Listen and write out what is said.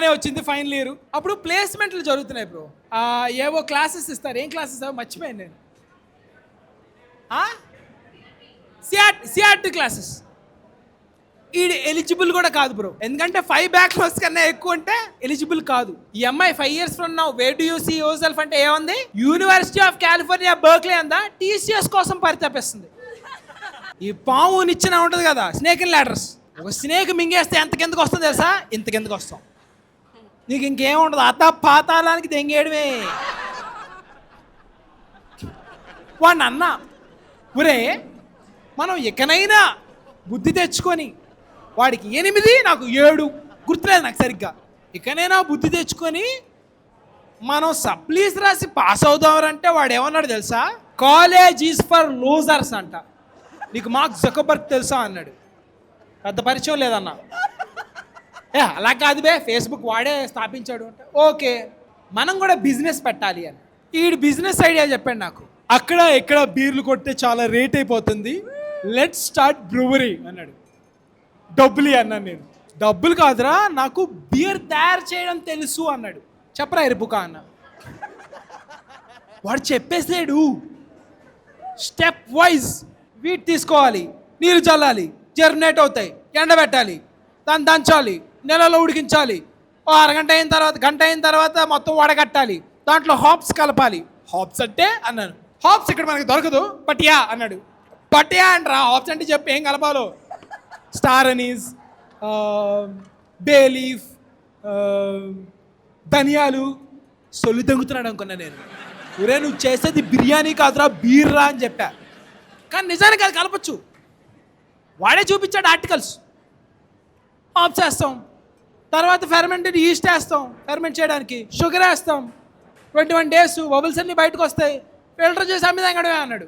బాగానే వచ్చింది final year. అప్పుడు ప్లేస్మెంట్లు జరుగుతున్నాయి బ్రో. ఏవో క్లాసెస్ ఇస్తారు. ఏం క్లాసెస్ మర్చిపోయాను నేను. CRT classes. ఈడు ఎలిజిబుల్ కూడా కాదు బ్రో, ఎందుకంటే 5 బ్యాక్లాగ్స్ కన్నా ఎక్కువ ఉంటే ఎలిజిబుల్ కాదు. ఈ అమ్మాయి 5 years from now where do you see yourself అంటే ఏముంది, యూనివర్సిటీ ఆఫ్ కాలిఫోర్నియా బర్క్లీ అందా టీసీఎస్ కోసం పరితపిస్తుంది. ఈ పావునిచ్చిన ఉంటుంది కదా స్నేక్ అండ్ లాడర్స్, ఒక స్నేక్ మింగేస్తే ఎంత కిందకు వస్తుంది తెలుసా, ఇంత కిందకు వస్తాం. నీకు ఇంకేముండదు, పాతాళానికి దెంగేయడమే. వాడిని అన్నా, ఒరే మనం ఎక్కనైనా బుద్ధి తెచ్చుకొని, వాడికి 8 నాకు 7 గుర్తులేదు నాకు సరిగ్గా, ఇకనైనా బుద్ధి తెచ్చుకొని మనం సప్లీస్ రాసి పాస్ అవుదామంటే వాడు ఏమన్నాడు తెలుసా, కాలేజ్ ఈజ్ ఫర్ లూజర్స్ అంట. నీకు మార్క్ జకర్బర్గ్ తెలుసా అన్నాడు. పెద్ద పరిచయం లేదన్నా. అలా కాదు బే, ఫేస్బుక్ వాడే స్థాపించాడు అంటే ఓకే మనం కూడా బిజినెస్ పెట్టాలి అని. ఈడు బిజినెస్ ఐడియా చెప్పాడు నాకు. అక్కడ ఇక్కడ బీర్లు కొట్టే చాలా రేట్ అయిపోతుంది, లెట్స్ స్టార్ట్ బ్రూవరీ అన్నాడు. డబ్బులు అన్నాను నేను. డబ్బులు కాదురా, నాకు బీర్ తయారు చేయడం తెలుసు అన్నాడు. చెప్పరా ఎరుపుకా అన్న. వాడు చెప్పేసాడు స్టెప్ వైజ్. వీట్ తీసుకోవాలి, నీళ్ళు చల్లాలి, జర్మినేట్ అవుతాయి, ఎండబెట్టాలి, దాన్ని దంచాలి, నెలలో ఉడికించాలి, అరగంట అయిన తర్వాత గంట అయిన తర్వాత మొత్తం వడగట్టాలి, దాంట్లో హాప్స్ కలపాలి. హాప్స్ అంటే అన్నాను, హాప్స్ ఇక్కడ మనకి దొరకదు పటియా అన్నాడు. పటియా అంటరా, హాప్స్ అంటే చెప్పి ఏం కలపాలో, స్టార్ అనీస్, బే లీఫ్, ధనియాలు. సొల్లు దొంగుతున్నాడు అనుకున్నా నేను. ఒరే నువ్వు చేసేది బిర్యానీ కాదురా బీర్రా అని చెప్పా. కానీ నిజానికి అది కలపచ్చు, వాడే చూపించాడు ఆర్టికల్స్. ఆఫ్ చేస్తాం, తర్వాత ఫెర్మెంటెడ్ ఈస్ట్ వేస్తాం, ఫెర్మెంట్ చేయడానికి షుగర్ వేస్తాం, 21 days బబుల్స్ అన్నీ బయటకు వస్తాయి, ఫిల్టర్ చేసి అమ్మిదాంగడమే అన్నాడు.